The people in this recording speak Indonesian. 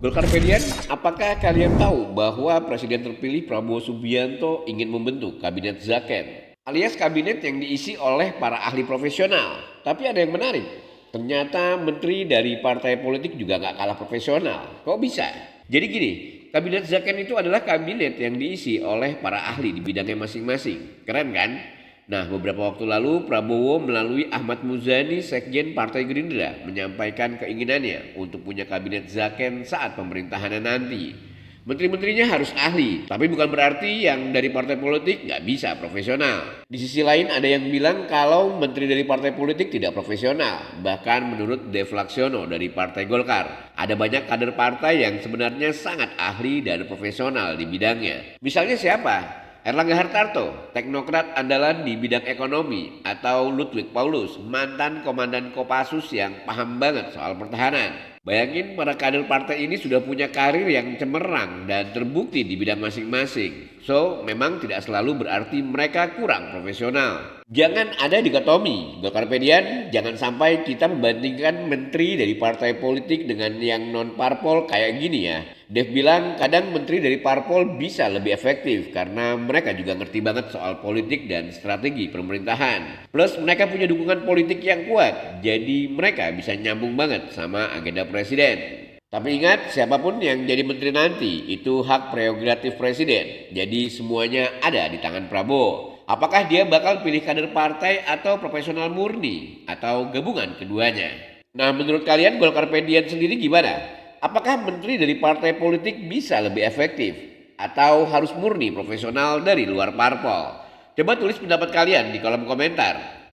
Golkarpedian, apakah kalian tahu bahwa Presiden terpilih Prabowo Subianto ingin membentuk Kabinet Zaken, alias kabinet yang diisi oleh para ahli profesional? Tapi ada yang menarik, ternyata menteri dari partai politik juga nggak kalah profesional. Kok bisa? Jadi gini, Kabinet Zaken itu adalah kabinet yang diisi oleh para ahli di bidangnya masing-masing. Keren kan? Nah, beberapa waktu lalu Prabowo melalui Ahmad Muzani, Sekjen Partai Gerindra, menyampaikan keinginannya untuk punya kabinet Zaken saat pemerintahannya nanti. Menteri-menterinya harus ahli, tapi bukan berarti yang dari partai politik nggak bisa profesional. Di sisi lain ada yang bilang kalau menteri dari partai politik tidak profesional. Bahkan menurut Dev Laksono dari Partai Golkar, ada banyak kader partai yang sebenarnya sangat ahli dan profesional di bidangnya. Misalnya siapa? Erlangga Hartarto, teknokrat andalan di bidang ekonomi, atau Ludwig Paulus, mantan komandan Kopassus yang paham banget soal pertahanan. Bayangin para kader partai ini sudah punya karir yang cemerlang dan terbukti di bidang masing-masing. So, memang tidak selalu berarti mereka kurang profesional. Jangan ada dikotomi, Golkarpedian, jangan sampai kita membandingkan menteri dari partai politik dengan yang non-parpol kayak gini ya. Dev bilang kadang menteri dari parpol bisa lebih efektif karena mereka juga ngerti banget soal politik dan strategi pemerintahan. Plus mereka punya dukungan politik yang kuat, jadi mereka bisa nyambung banget sama agenda presiden. Tapi ingat, siapapun yang jadi menteri nanti itu hak prerogatif presiden. Jadi semuanya ada di tangan Prabowo. Apakah dia bakal pilih kader partai atau profesional murni atau gabungan keduanya? Nah, menurut kalian Golkarpedian sendiri gimana? Apakah menteri dari partai politik bisa lebih efektif atau harus murni profesional dari luar parpol? Coba tulis pendapat kalian di kolom komentar.